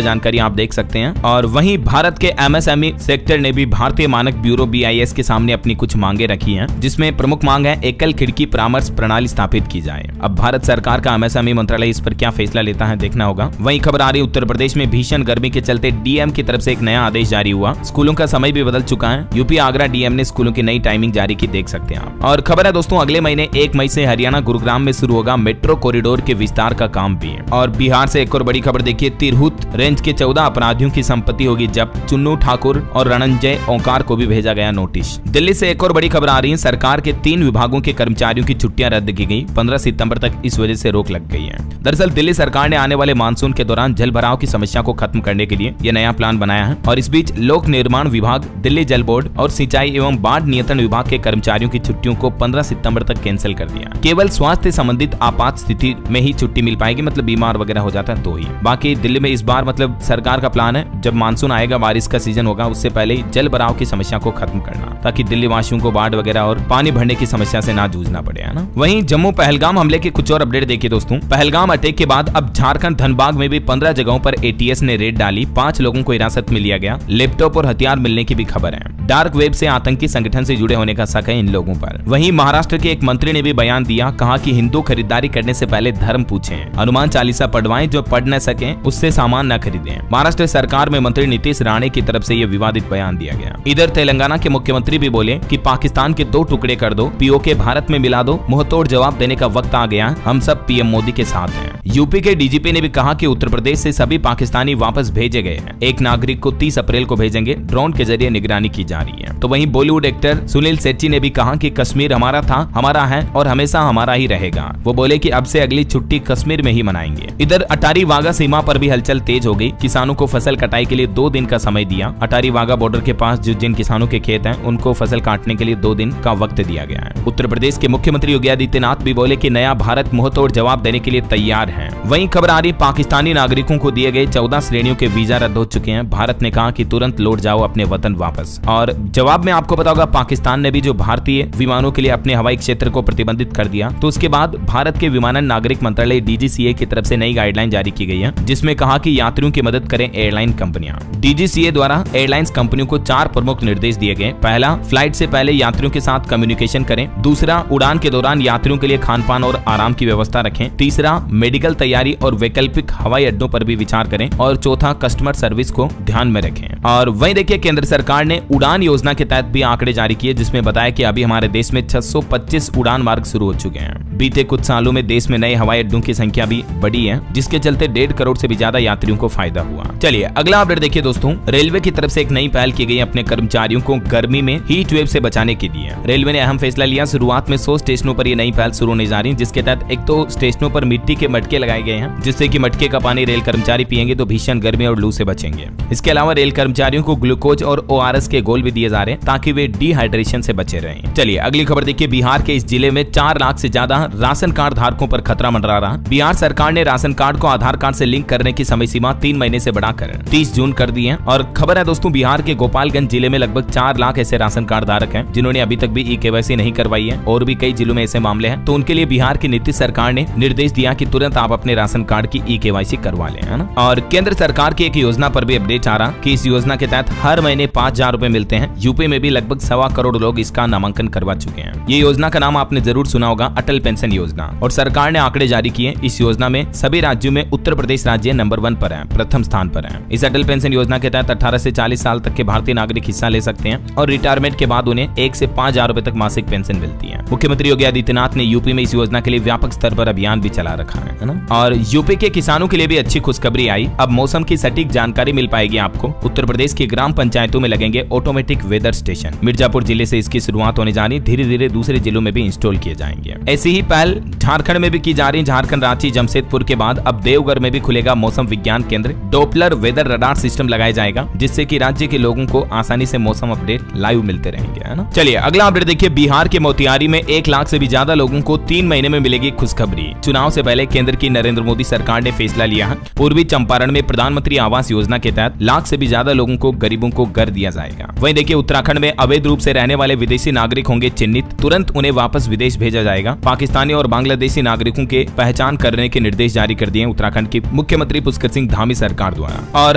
[SPEAKER 1] जानकारी आप देख सकते हैं। और वहीं भारत के एमएसएमई सेक्टर ने भी भारतीय मानक ब्यूरो BIS के सामने अपनी कुछ मांगे रखी हैं, जिसमें प्रमुख मांग है एकल खिड़की परामर्श प्रणाली स्थापित की जाए। अब भारत सरकार का एमएसएमई मंत्रालय इस पर क्या फैसला लेता है देखना होगा। वहीं खबर आ रही, उत्तर प्रदेश में भीषण गर्मी के चलते डीएम की तरफ से एक नया आदेश जारी हुआ। स्कूलों का समय भी बदल चुका है। यूपी आगरा डीएम ने स्कूलों की नई टाइमिंग जारी की, देख सकते हैं आप। और खबर है दोस्तों, अगले महीने 1 मई से हरियाणा गुरुग्राम में शुरू होगा मेट्रो कॉरिडोर के विस्तार का काम भी। और बिहार से एक और बड़ी खबर देखिए, तिरहुत रेंज के 14 अपराधियों की संपत्ति होगी जब्त। चुन्नू ठाकुर और रणंजय ओंकार को भी भेजा गया नोटिस। दिल्ली से एक और बड़ी खबर आ रही है, सरकार के 3 विभागों के कर्मचारियों की छुट्टियां रद्द की गई। 15 सितंबर तक इस वजह से रोक लग गई है। दरअसल दिल्ली सरकार ने आने वाले मानसून के दौरान जल भराव की समस्या को खत्म करने के लिए यह नया प्लान बनाया है। और इस बीच लोक निर्माण विभाग, दिल्ली जल बोर्ड और सिंचाई एवं बाढ़ नियंत्रण विभाग के कर्मचारियों की छुट्टियों को 15 सितंबर तक कैंसिल कर दिया। केवल स्वास्थ्य संबंधित आपात स्थिति में ही छुट्टी मिल पाएगी, मतलब बीमार वगैरह हो जाता है तो ही। बाकी दिल्ली में इस बार मतलब सरकार का प्लान है, जब मानसून आएगा, बारिश का सीजन होगा, उससे पहले ही जल भराव की समस्या को खत्म करना, ताकि दिल्ली वासियों को बाढ़ वगैरह और पानी भरने की समस्या से ना जूझना पड़े, है ना। वहीं जम्मू पहलगाम हमले के कुछ और अपडेट देखिए दोस्तों। पहलगाम अटैक के बाद अब झारखंड धनबाद में भी 15 जगहों पर ATS ने रेड डाली। 5 लोगों को हिरासत में लिया गया। लैपटॉप और हथियार मिलने की भी खबर है। डार्क वेब से आतंकी संगठन से जुड़े होने का शक है इन लोगों पर। वहीं महाराष्ट्र के एक मंत्री ने भी बयान दिया, कहा कि हिंदू खरीदारी करने से पहले धर्म पूछें, हनुमान चालीसा पढ़वाएं, जो पढ़ न सके उससे सामान न खरीदें। महाराष्ट्र सरकार में मंत्री नीतीश राणे की तरफ से यह विवादित बयान दिया गया। इधर तेलंगाना के मुख्यमंत्री भी बोले कि पाकिस्तान के 2 टुकड़े कर दो, POK भारत में मिला दो, मुंहतोड़ जवाब देने का वक्त आ गया, हम सब PM मोदी के साथ हैं। यूपी के डीजीपी ने भी कहा कि उत्तर प्रदेश से सभी पाकिस्तानी वापस भेजे गए हैं। एक नागरिक को 30 अप्रैल को भेजेंगे। ड्रोन के जरिए निगरानी की जा रही है। तो वहीं बॉलीवुड एक्टर सुनील शेट्टी ने भी कहा कि कश्मीर हमारा था, हमारा है और हमेशा हमारा ही रहेगा। वो बोले कि अब से अगली छुट्टी कश्मीर में ही मनाएंगे। इधर अटारी वाघा सीमा पर भी हलचल तेज हो गई। किसानों को फसल कटाई के लिए 2 दिन का समय दिया। अटारी वाघा बॉर्डर के पास जिन किसानों के खेत हैं, उनको फसल काटने के लिए 2 दिन का वक्त दिया गया है। उत्तर प्रदेश के मुख्यमंत्री योगी आदित्यनाथ भी बोले कि नया भारत मुंहतोड़ जवाब देने के लिए तैयार है। वहीं खबर आ रही, पाकिस्तानी नागरिकों को दिए गए 14 श्रेणियों के वीजा रद्द हो चुके हैं। भारत ने कहा कि तुरंत लौट जाओ अपने वतन वापस। और जवाब में आपको पता होगा, पाकिस्तान ने भी जो भारतीय विमानों के लिए अपने हवाई क्षेत्र को प्रतिबंधित कर दिया। तो उसके बाद भारत के विमानन नागरिक मंत्रालय DGCA की तरफ से नई गाइडलाइन जारी की गई है, जिसमें कहा कि यात्रियों की मदद करें एयरलाइन कंपनियां। DGCA द्वारा एयरलाइंस कंपनियों को 4 प्रमुख निर्देश दिए गए। पहला, फ्लाइट से पहले यात्रियों के साथ कम्युनिकेशन करें। दूसरा, उड़ान के दौरान यात्रियों के लिए खान पान और आराम की व्यवस्था रखें। तीसरा, मेडिकल तैयारी और वैकल्पिक हवाई अड्डों पर भी विचार करें। और चौथा, कस्टमर सर्विस को ध्यान में रखें। और वहीं देखिए, केंद्र सरकार ने उड़ान योजना के तहत भी आंकड़े जारी किए, जिसमें बताया कि अभी हमारे देश में 625 उड़ान मार्ग शुरू हो चुके हैं। बीते कुछ सालों में देश में नए हवाई अड्डों की संख्या भी बढ़ी है, जिसके चलते 1.5 करोड़ से भी ज्यादा यात्रियों को फायदा हुआ। चलिए अगला अपडेट देखिए दोस्तों। रेलवे की तरफ से एक नई पहल की गई अपने कर्मचारियों को गर्मी में हीट वेव से बचाने के लिए। रेलवे ने अहम फैसला लिया। शुरुआत में 100 स्टेशनों पर ये नई पहल शुरू होने जा रही है, जिसके तहत एक तो स्टेशनों पर मिट्टी के मटके लगाए गए हैं, जिससे कि मटके का पानी रेल कर्मचारी पिएंगे तो भीषण गर्मी और लू से बचेंगे। इसके अलावा रेल कर्मचारियों को ग्लूकोज और ORS के गोल भी दिए जा रहे हैं ताकि वे डिहाइड्रेशन से बचे रहें। चलिए अगली खबर देखिए, बिहार के इस जिले में 4 लाख से ज्यादा राशन कार्ड धारकों पर खतरा मंडरा रहा। बिहार सरकार ने राशन कार्ड को आधार कार्ड से लिंक करने की समय सीमा 3 महीने से बढ़ाकर 30 जून कर दी है। और खबर है दोस्तों, बिहार के गोपालगंज जिले में लगभग 4 लाख ऐसे राशन कार्ड धारक हैं जिन्होंने अभी तक भी ई-केवाईसी नहीं करवाई है और भी कई जिलों में ऐसे मामले हैं। तो उनके लिए बिहार की नीतीश सरकार ने निर्देश दिया कि तुरंत आप अपने राशन कार्ड की ई-केवाईसी करवा लें, है ना। और केंद्र सरकार की एक योजना पर भी अपडेट आ रहा कि इस योजना के तहत हर महीने 5,000 रुपए मिलते हैं। यूपी में भी लगभग 1.25 करोड़ लोग इसका नामांकन करवा चुके हैं। ये योजना का नाम आपने जरूर सुना होगा, अटल पेंशन योजना। और सरकार ने आंकड़े जारी किए, इस योजना में सभी राज्यों में उत्तर प्रदेश राज्य नंबर 1 पर है, प्रथम स्थान पर है। इस अटल पेंशन योजना के तहत 18 से 40 साल तक के भारतीय नागरिक हिस्सा ले सकते हैं और रिटायरमेंट के बाद उन्हें 1 से 5,000 रुपए तक मासिक पेंशन मिलती है। मुख्यमंत्री योगी आदित्यनाथ ने यूपी में इस योजना के लिए व्यापक स्तर पर अभियान भी चला रखा है ना। और यूपी के किसानों के लिए भी अच्छी खुशखबरी आई, अब मौसम की सटीक जानकारी मिल पाएगी आपको। उत्तर प्रदेश की ग्राम पंचायतों में लगेंगे ऑटोमेटिक वेदर स्टेशन। मिर्जापुर जिले से इसकी शुरुआत होने जा रही, धीरे धीरे दूसरे जिलों में भी इंस्टॉल किए जाएंगे। ऐसी ही पहल झारखंड में भी की जा रही। झारखंड, रांची, जमशेदपुर के बाद अब देवघर में भी खुलेगा मौसम विज्ञान केंद्र। डॉपलर वेदर रडार सिस्टम लगाया जाएगा जिससे कि राज्य के लोगों को आसानी से मौसम अपडेट लाइव मिलते रहेंगे, है ना। चलिए अगला अपडेट देखिए, बिहार के मोतिहारी में 1 लाख से भी ज्यादा लोगों को 3 महीने में मिलेगी खुशखबरी। चुनाव से पहले केंद्र की नरेंद्र मोदी सरकार ने फैसला लिया है, पूर्वी चंपारण में प्रधानमंत्री आवास योजना के तहत 1 लाख से भी ज्यादा लोगों को, गरीबों को घर दिया जाएगा। वहीं देखिए उत्तराखंड में अवैध रूप से रहने वाले विदेशी नागरिक होंगे चिन्हित, तुरंत उन्हें वापस विदेश भेजा जाएगा। पाकिस्तानी और बांग्लादेशी नागरिकों के पहचान करने के निर्देश जारी कर दिए उत्तराखंड की मुख्यमंत्री पुष्कर सिंह धामी सरकार द्वारा। और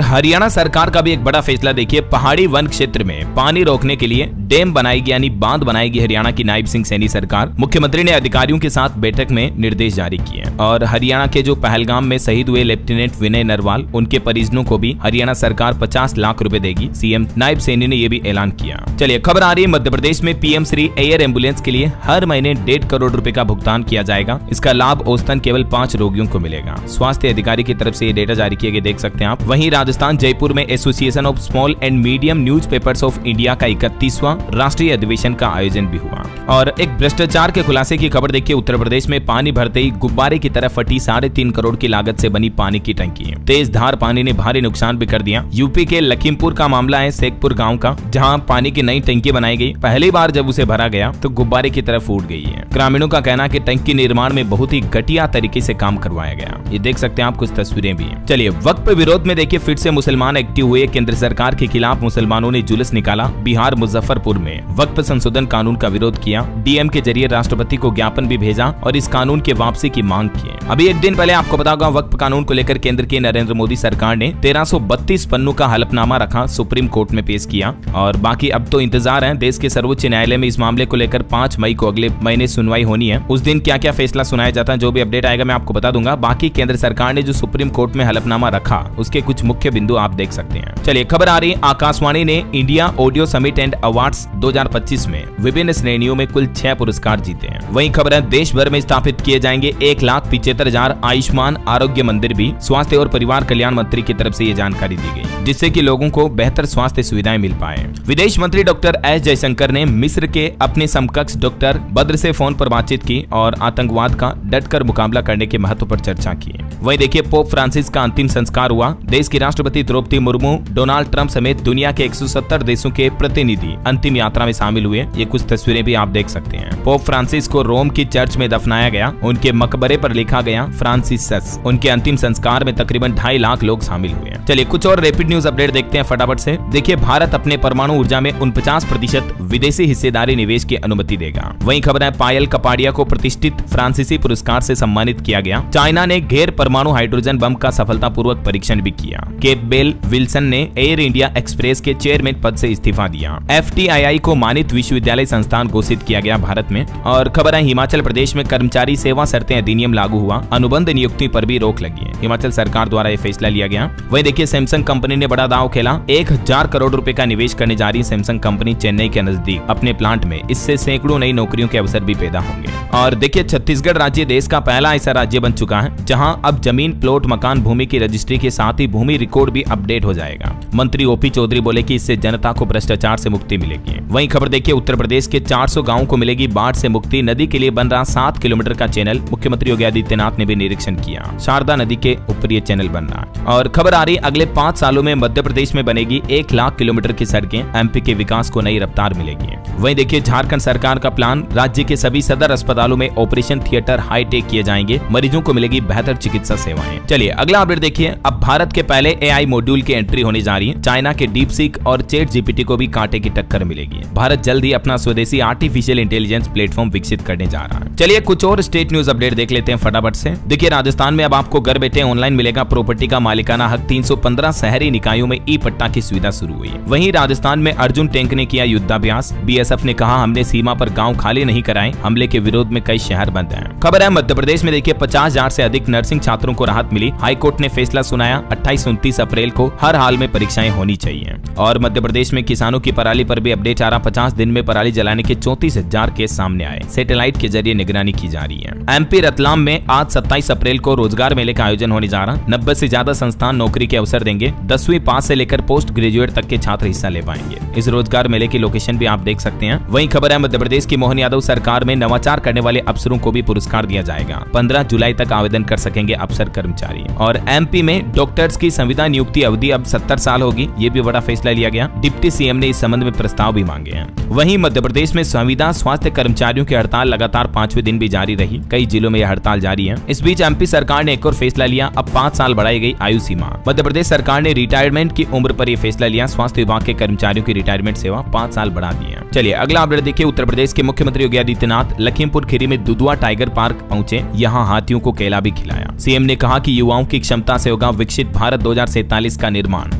[SPEAKER 1] हरियाणा सरकार का भी एक बड़ा फैसला देखिए, पहाड़ी वन क्षेत्र में पानी रोकने के लिए डैम बनाएगी यानी बांध बनाएगी हरियाणा की नायब सिंह सैनी सरकार। मुख्यमंत्री ने अधिकारियों के साथ बैठक में निर्देश जारी किए। और हरियाणा के जो पहलगाम में शहीद हुए लेफ्टिनेंट विनय नरवाल, उनके परिजनों को भी हरियाणा सरकार 50 लाख रुपए देगी। सीएम नायब सैनी ने यह भी ऐलान किया। चलिए खबर आ रही है, मध्य प्रदेश में पीएम श्री एयर एम्बुलेंस के लिए हर महीने 1.5 करोड़ रुपए का भुगतान किया जाएगा। इसका लाभ औसतन केवल 5 रोगियों को मिलेगा। स्वास्थ्य अधिकारी की तरफ से ये डेटा जारी किए गए, देख सकते हैं आप। वहीं राजस्थान जयपुर में association of small and medium newspapers of India का 31वां राष्ट्रीय अधिवेशन का आयोजन भी हुआ। और एक भ्रष्टाचार के खुलासे की खबर देखिए, उत्तर प्रदेश में पानी भरते ही गुब्बारे की तरफ फटी 3.5 करोड़ की लागत से बनी पानी की टंकी। तेज धार पानी ने भारी नुकसान भी कर दिया। यूपी के लखीमपुर का मामला है, शेखपुर गांव का, जहां पानी की नई टंकी बनाई गई। पहली बार जब उसे भरा गया तो गुब्बारे की तरफ फूट गई है। ग्रामीणों का कहना है कि टंकी निर्माण में बहुत ही घटिया तरीके से काम करवाया गया। ये देख सकते हैं आप, कुछ तस्वीरें भी हैं। चलिए वक्फ विरोध में देखिए फिर से मुसलमान एक्टिव हुए। केंद्र सरकार के खिलाफ मुसलमानों ने जुलूस निकाला। बिहार मुजफ्फरपुर में वक्फ संशोधन कानून का विरोध किया। डीएम के जरिए राष्ट्रपति को ज्ञापन भी भेजा और इस कानून के वापसी की मांग की। अभी एक दिन पहले आपको बता दूंगा, वक्फ कानून को लेकर केंद्र की नरेंद्र मोदी सरकार ने 1332 पन्नों का हलफनामा रखा, सुप्रीम कोर्ट में पेश किया। और बाकी अब तो इंतजार है, देश के सर्वोच्च न्यायालय में इस मामले को लेकर 5 मई को अगले महीने सुनवाई होनी है। उस दिन क्या क्या फैसला सुनाया जाता है, जो भी अपडेट आएगा मैं आपको बता दूंगा। बाकी केंद्र सरकार ने जो सुप्रीम कोर्ट में हलफनामा रखा उसके कुछ मुख्य बिंदु आप देख सकते हैं। चलिए खबर आ रही है, आकाशवाणी ने India audio summit and awards 2025 में विभिन्न श्रेणियों में कुल 6 पुरस्कार जीते हैं। वहीं खबर है, देश भर में स्थापित किए जाएंगे 1,75,000 आयुष्मान आरोग्य मंदिर भी। स्वास्थ्य और परिवार कल्याण मंत्री की तरफ से ये जानकारी दी गई, जिससे कि लोगों को बेहतर स्वास्थ्य सुविधाएं मिल पाए। विदेश मंत्री डॉक्टर एस जयशंकर ने मिस्र के अपने समकक्ष डॉक्टर बद्र से फोन पर बातचीत की और आतंकवाद का डटकर मुकाबला करने के महत्व पर चर्चा की। वहीं देखिए पोप फ्रांसिस का अंतिम संस्कार हुआ। देश की राष्ट्रपति द्रौपदी मुर्मू, डोनाल्ड ट्रंप समेत दुनिया के 170 देशों के प्रतिनिधि अंतिम यात्रा में शामिल हुए। ये कुछ तस्वीरें भी आप देख सकते हैं। पोप फ्रांसिस को रोम की चर्च में दफनाया गया। उनके मकबरे पर लिखा गया फ्रांसिसस। उनके अंतिम संस्कार में तकरीबन 2.5 लाख लोग शामिल हुए। चलिए कुछ और रैपिड न्यूज अपडेट देखते हैं फटाफट से। देखिए भारत अपने परमाणु ऊर्जा में 49% विदेशी हिस्सेदारी निवेश की अनुमति देगा। वहीं खबर है, पायल कपाडिया को प्रतिष्ठित फ्रांसीसी पुरस्कार से सम्मानित किया गया। चाइना ने गैर परमाणु हाइड्रोजन बम का सफलतापूर्वक परीक्षण भी किया। केप बेल विल्सन ने एयर इंडिया एक्सप्रेस के चेयरमैन पद से इस्तीफा दिया। FTII को मानित विश्वविद्यालय संस्थान घोषित किया गया भारत में। और खबर है, हिमाचल प्रदेश में कर्मचारी सेवा शर्तें अधिनियम लागू हुआ। अनुबंध नियुक्ति पर भी रोक लगी है। हिमाचल सरकार द्वारा यह फैसला लिया गया। वहीं देखिए सैमसंग कंपनी ने बड़ा दांव खेला। 1000 करोड़ रुपए का निवेश करने जा रही सैमसंग कंपनी चेन्नई के नजदीक अपने प्लांट में। इससे सैकड़ों नई नौकरियों के अवसर भी पैदा होंगे। और देखिए छत्तीसगढ़ राज्य देश का पहला ऐसा राज्य बन चुका है जहां अब जमीन, प्लॉट, मकान, भूमि की रजिस्ट्री के साथ ही भूमि रिकॉर्ड भी अपडेट हो जाएगा। मंत्री ओपी चौधरी बोले कि इससे जनता को भ्रष्टाचार से मुक्ति मिलेगी। वहीं खबर देखिए, उत्तर प्रदेश के 400 गांवों को मिलेगी बाढ़ से मुक्ति। नदी के लिए बन रहा 7 किलोमीटर का चैनल। मुख्यमंत्री योगी आदित्यनाथ ने भी निरीक्षण किया। शारदा नदी के ऊपर ये चैनल बन रहा है। और खबर आ रही, अगले 5 सालों में मध्य प्रदेश में बनेगी 1 लाख किलोमीटर की सड़कें, एमपी के विकास को नई रफ्तार मिलेगी। वहीं देखिए झारखंड सरकार का प्लान, राज्य के सभी सदर अस्पतालों में ऑपरेशन थिएटर हाईटेक किए जाएंगे, मरीजों को मिलेगी बेहतर चिकित्सा सेवाएं। चलिए अगला अपडेट देखिए। अब भारत के पहले एआई मॉड्यूल की एंट्री होने जा रही है। चाइना के डीपसीक और चैट जीपीटी को भी कांटे की टक्कर मिलेगी। भारत जल्द ही अपना स्वदेशी आर्टिफिशियल इंटेलिजेंस प्लेटफॉर्म विकसित करने जा रहा है। चलिए कुछ और स्टेट न्यूज अपडेट देख लेते हैं फटाफट से। देखिए राजस्थान में अब आपको घर बैठे ऑनलाइन मिलेगा प्रॉपर्टी का मालिकाना हक। 315 शहरी निकायों में ई पट्टा की सुविधा शुरू हुई। वहीं राजस्थान में अर्जुन टैंक ने किया युद्धाभ्यास। बीएसएफ ने कहा हमने सीमा पर गांव खाली नहीं कराए, हमले के विरोध में कई शहर बंद हैं। खबर है मध्य प्रदेश में देखिए 50,000 से अधिक नर्सिंग छात्रों को राहत मिली। हाईकोर्ट ने फैसला सुनाया 28-29 अप्रैल को हर हाल में परीक्षाएं होनी चाहिए। और मध्य प्रदेश में किसानों की पराली पर भी अपडेट आ रहा। 50 दिन में पराली जलाने के 34,000 केस सामने आए। सैटेलाइट के जरिए निगरानी की जा रही है। एमपी रतलाम में आज 27 अप्रैल को रोजगार मेले का आयोजन होने जा रहा। 90 से ज्यादा संस्थान नौकरी के अवसर देंगे। 10वीं पास से लेकर पोस्ट ग्रेजुएट तक के छात्र हिस्सा ले पाएंगे। इस रोजगार मेले की लोकेशन भी आप देख सकते हैं। वहीं खबर है मध्य प्रदेश की मोहन यादव सरकार में नवाचार करने वाले अफसरों को भी पुरस्कार दिया जाएगा। 15 जुलाई तक आवेदन कर सकेंगे अफसर कर्मचारी। और एमपी में डॉक्टर्स की संविदा नियुक्ति अवधि अब 70 साल होगी। ये भी बड़ा फैसला लिया गया। डिप्टी सीएम ने इस संबंध में प्रस्ताव भी मांगे हैं। वहीं मध्य प्रदेश में संविदा स्वास्थ्य कर्मचारियों की हड़ताल लगातार 5वें दिन भी जारी रही। कई जिलों में यह हड़ताल जारी है। इस बीच एमपी सरकार ने एक और फैसला लिया। अब 5 साल बढ़ाई गई आयु सीमा। मध्य प्रदेश सरकार ने रिटायरमेंट की उम्र पर यह फैसला लिया। स्वास्थ्य विभाग के कर्मचारियों की रिटायरमेंट सेवा 5 साल बढ़ा दी है। चलिए अगला अपडेट देखिए। उत्तर प्रदेश के मुख्यमंत्री योगी आदित्यनाथ लखीमपुर खीरी में दुधुआ टाइगर पार्क पहुंचे। यहाँ हाथियों को केला भी खिलाया। सीएम ने कहा कि युवाओं की क्षमता से होगा विकसित भारत 2047 का निर्माण।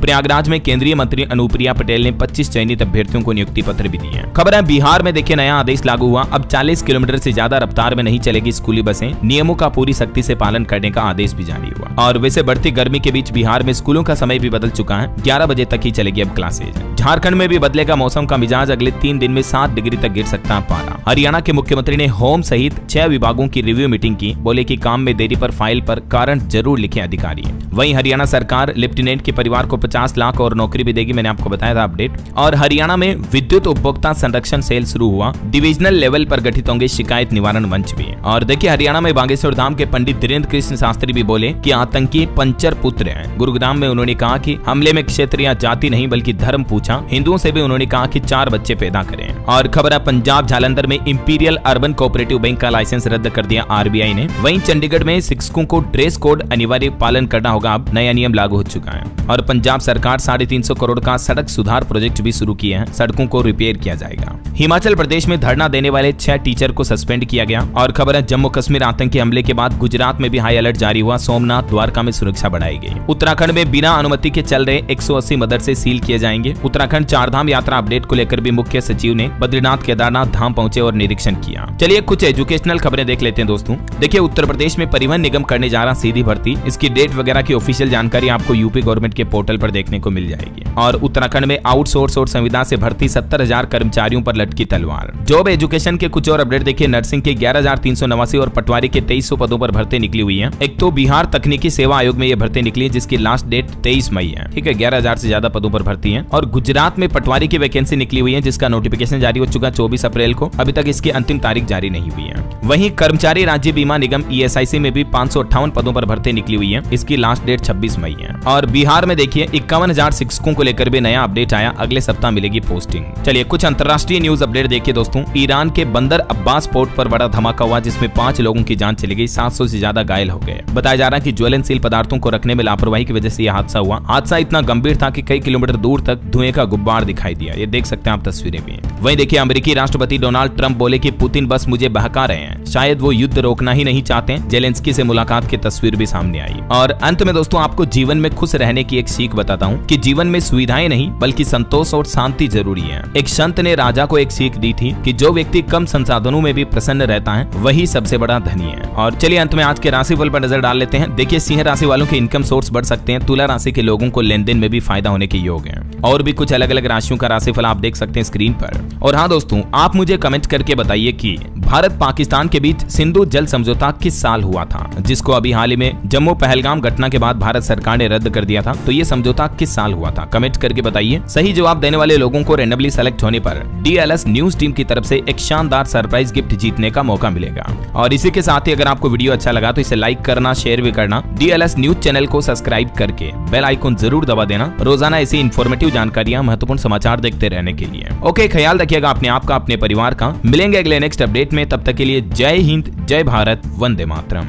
[SPEAKER 1] प्रयागराज में केंद्रीय मंत्री अनुप्रिया पटेल ने 25 चयनित अभ्यर्थियों को नियुक्ति पत्र भी दिए। खबर है बिहार में देखिए नया आदेश लागू हुआ। अब 40 किलोमीटर से ज्यादा रफ्तार में नहीं चलेगी स्कूली बसें। नियमों का पूरी सख्ती से पालन करने का आदेश भी जारी हुआ। और वैसे बढ़ती गर्मी के बीच बिहार में स्कूलों का समय भी बदल चुका है। 11 बजे तक ही चलेगी अब क्लासेज। झारखंड में भी बदलेगा मौसम का मिजाज। अगले 3 दिन में 7 डिग्री तक गिर सकता है पारा। हरियाणा के मुख्यमंत्री ने होम सहित 6 विभागों की रिव्यू मीटिंग की। बोले कि काम में देरी पर फाइल पर कारण जरूर लिखे अधिकारी। वहीं हरियाणा सरकार लेफ्टिनेंट के परिवार को 50 लाख और नौकरी भी देगी। मैंने आपको बताया था अपडेट। और हरियाणा में विद्युत उपभोक्ता संरक्षण सेल शुरू हुआ। डिविजनल लेवल पर गठित होंगे शिकायत निवारण मंच भी। और देखिए हरियाणा में बागेश्वर धाम के पंडित धीरेन्द्र कृष्ण शास्त्री भी बोले कि आतंकी पंचर पुत्र हैं। गुरुग्राम में उन्होंने कहा कि हमले में क्षेत्र या जाति नहीं बल्कि धर्म पूछा। हिंदुओं से भी उन्होंने कहा कि 4 बच्चे पैदा करें। और खबर है पंजाब जालंधर में इंपीरियल अर्बन कोऑपरेटिव बैंक का लाइसेंस रद्द कर दिया आरबीआई ने। वहीं चंडीगढ़ में शिक्षकों को ड्रेस कोड अनिवार्य पालन करना होगा। अब नया नियम लागू हो चुका है। और पंजाब सरकार 350 करोड़ का सड़क सुधार प्रोजेक्ट भी शुरू किए हैं। सड़कों को रिपेयर किया जाएगा। हिमाचल प्रदेश में धरना देने वाले 6 टीचर को सस्पेंड किया गया। और खबर है जम्मू कश्मीर आतंकी हमले के बाद गुजरात में भी हाई अलर्ट जारी हुआ। सोमनाथ द्वारका में सुरक्षा बढ़ाई गई। उत्तराखंड में बिना अनुमति के चल रहे 180 मदरसे सील किए जाएंगे। उत्तराखंड 4 धाम यात्रा अपडेट को लेकर भी मुख्य सचिव ने बद्रीनाथ केदारनाथ धाम पहुंचे और निरीक्षण किया। चलिए कुछ एजुकेशनल खबरें देख लेते हैं दोस्तों। देखिए उत्तर प्रदेश में परिवहन निगम करने जा रहा सीधी भर्ती। इसकी डेट वगैरह की ऑफिशियल जानकारी आपको यूपी गवर्नमेंट के पोर्टल पर देखने को मिल जाएगी। और उत्तराखंड में आउटसोर्स और संविदा से भर्ती 70,000 कर्मचारियों पर लटकी तलवार। जॉब एजुकेशन के कुछ और अपडेट देखिए। नर्सिंग के 11,389 और पटवारी के 2300 पदों पर भर्ती निकली हुई है। एक तो बिहार तकनीकी सेवा आयोग में यह भर्ती निकली है जिसकी लास्ट डेट 23 मई है। ठीक है 11,000 से ज्यादा पदों पर भर्ती है। और गुजरात में पटवारी की वैकेंसी निकली हुई है जिसका नोटिफिकेशन जारी हो चुका 24 अप्रैल को। अभी तक इसकी अंतिम तारीख जारी नहीं हुई है। वहीं कर्मचारी राज्य बीमा निगम ईएसआईसी में भी 558 पदों पर भर्ती निकली हुई है। इसकी लास्ट डेट 26 मई है। और बिहार में देखिए 51,000 शिक्षकों को लेकर भी नया अपडेट आया। अगले सप्ताह मिलेगी पोस्टिंग। चलिए कुछ अंतर्राष्ट्रीय न्यूज अपडेट देखिए दोस्तों। ईरान के बंदर अब्बास पोर्ट पर बड़ा धमाका हुआ जिसमें 5 लोगों की जान चली गई। 700 से ज्यादा घायल हो गए। बताया जा रहा है कि ज्वलनशील पदार्थों को रखने में लापरवाही की वजह से यह हादसा हुआ। हादसा इतना गंभीर था कि कई किलोमीटर दूर तक धुएं का गुब्बार दिखाई दिया। ये देख सकते हैं आप तस्वीरें भी। वहीं देखिए अमेरिकी राष्ट्रपति डोनाल्ड ट्रंप बोले कि पुतिन बस मुझे बहका रहे हैं। शायद वो युद्ध रोकना ही नहीं चाहते। जेलेंस्की से मुलाकात की तस्वीर भी सामने आई। और अंत में दोस्तों आपको जीवन में खुश रहने की एक सीख बताता हूँ कि जीवन में सुविधाएं नहीं बल्कि संतोष और शांति जरूरी है। एक संत ने राजा को एक सीख दी थी कि जो व्यक्ति कम संसाधनों में भी प्रसन्न रहता है वही सबसे बड़ा धनी है। और चलिए अंत में आज के राशिफल पर नजर डाल लेते हैं। देखिए सिंह राशि वालों के इनकम सोर्स बढ़ सकते हैं। तुला राशि के लोगों को लेन देन में भी फायदा होने के योग है। और भी कुछ अलग अलग राशियों का राशिफल आप देख सकते हैं स्क्रीन पर। और हाँ दोस्तों आप मुझे कमेंट करके बताइए कि भारत पाकिस्तान के बीच सिंधु जल समझौता किस साल हुआ था, जिसको अभी हाल ही में जम्मू पहलगाम घटना के बाद भारत सरकार ने रद्द कर दिया था। तो ये समझौता किस साल हुआ था, कमेंट करके बताइए। सही जवाब देने वाले लोगों को रैंडमली सेलेक्ट होने पर DLS न्यूज टीम की तरफ से एक शानदार सरप्राइज गिफ्ट जीतने का मौका मिलेगा। और इसी के साथ ही अगर आपको वीडियो अच्छा लगा तो इसे लाइक करना, शेयर भी करना, DLS न्यूज चैनल को सब्सक्राइब करके बेल आइकन जरूर दबा देना रोजाना ऐसी इंफॉर्मेटिव जानकारियां, महत्वपूर्ण समाचार देखते रहने के लिए। ओके, ख्याल रखिएगा अपने आप का, अपने परिवार का। मिलेंगे अगले नेक्स्ट अपडेट में, तब तक के लिए जय हिंद, जय भारत, वंदे मातरम।